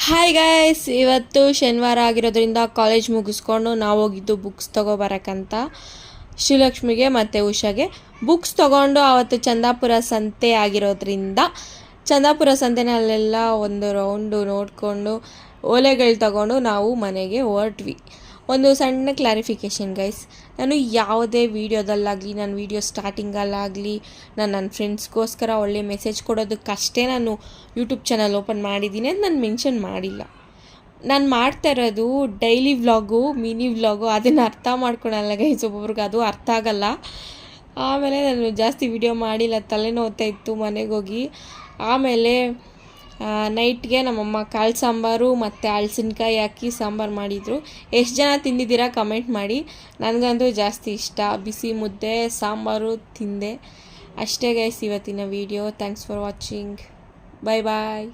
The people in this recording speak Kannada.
ಹಾಯ್ ಗೈಸ್, ಇವತ್ತು ಶನಿವಾರ ಆಗಿರೋದ್ರಿಂದ ಕಾಲೇಜ್ ಮುಗಿಸ್ಕೊಂಡು ನಾವು ಹೋಗಿದ್ದು ಬುಕ್ಸ್ ತೊಗೊಬರಕ್ಕಂತ ಶ್ರೀಲಕ್ಷ್ಮಿಗೆ ಮತ್ತು ಉಷಾಗೆ. ಬುಕ್ಸ್ ತೊಗೊಂಡು ಆವತ್ತು ಚಂದಾಪುರ ಸಂತೆ ಆಗಿರೋದ್ರಿಂದ ಚಂದಾಪುರ ಸಂತೆನಲ್ಲೆಲ್ಲ ಒಂದು ರೌಂಡು ನೋಡಿಕೊಂಡು ಓಲೆಗಳು ತಗೊಂಡು ನಾವು ಮನೆಗೆ ಹೊರಟ್ವಿ. ಒಂದು ಸಣ್ಣ ಕ್ಲಾರಿಫಿಕೇಷನ್ ಗೈಸ್, ನಾನು ಯಾವುದೇ ವೀಡಿಯೋದಲ್ಲಾಗಲಿ ನನ್ನ ವೀಡಿಯೋ ಸ್ಟಾರ್ಟಿಂಗಲ್ಲಾಗಲಿ ನನ್ನ ಫ್ರೆಂಡ್ಸ್ಗೋಸ್ಕರ ಒಳ್ಳೆ ಮೆಸೇಜ್ ಕೊಡೋದಕ್ಕಷ್ಟೇ ನಾನು ಯೂಟ್ಯೂಬ್ ಚಾನಲ್ ಓಪನ್ ಮಾಡಿದ್ದೀನಿ ಅಂತ ನಾನು ಮೆನ್ಷನ್ ಮಾಡಿಲ್ಲ. ನಾನು ಮಾಡ್ತಾ ಇರೋದು ಡೈಲಿ ವ್ಲಾಗು, ಮಿನಿ ವ್ಲಾಗು. ಅದನ್ನು ಅರ್ಥ ಮಾಡ್ಕೊಳಲ್ಲ ಗೈಸ್, ಒಬ್ಬೊಬ್ರಿಗೆ ಅದು ಅರ್ಥ ಆಗಲ್ಲ. ಆಮೇಲೆ ನಾನು ಜಾಸ್ತಿ ವೀಡಿಯೋ ಮಾಡಿಲ್ಲ, ತಲೆನೋವ್ತಾ ಇತ್ತು ಮನೆಗೆ ಹೋಗಿ. ಆಮೇಲೆ ನೈಟ್ಗೆ ನಮ್ಮಮ್ಮ ಕಾಳು ಸಾಂಬಾರು ಮತ್ತು ಹಲಸಿನಕಾಯಿ ಹಾಕಿ ಸಾಂಬಾರು ಮಾಡಿದರು. ಎಷ್ಟು ಜನ ತಿಂದಿದ್ದೀರಾ ಕಮೆಂಟ್ ಮಾಡಿ. ನನಗಂತೂ ಜಾಸ್ತಿ ಇಷ್ಟ, ಬಿಸಿ ಮುದ್ದೆ ಸಾಂಬಾರು ತಿಂದೆ. ಅಷ್ಟೇ ಗೈಸ್ ಇವತ್ತಿನ video. Thanks for watching. Bye bye.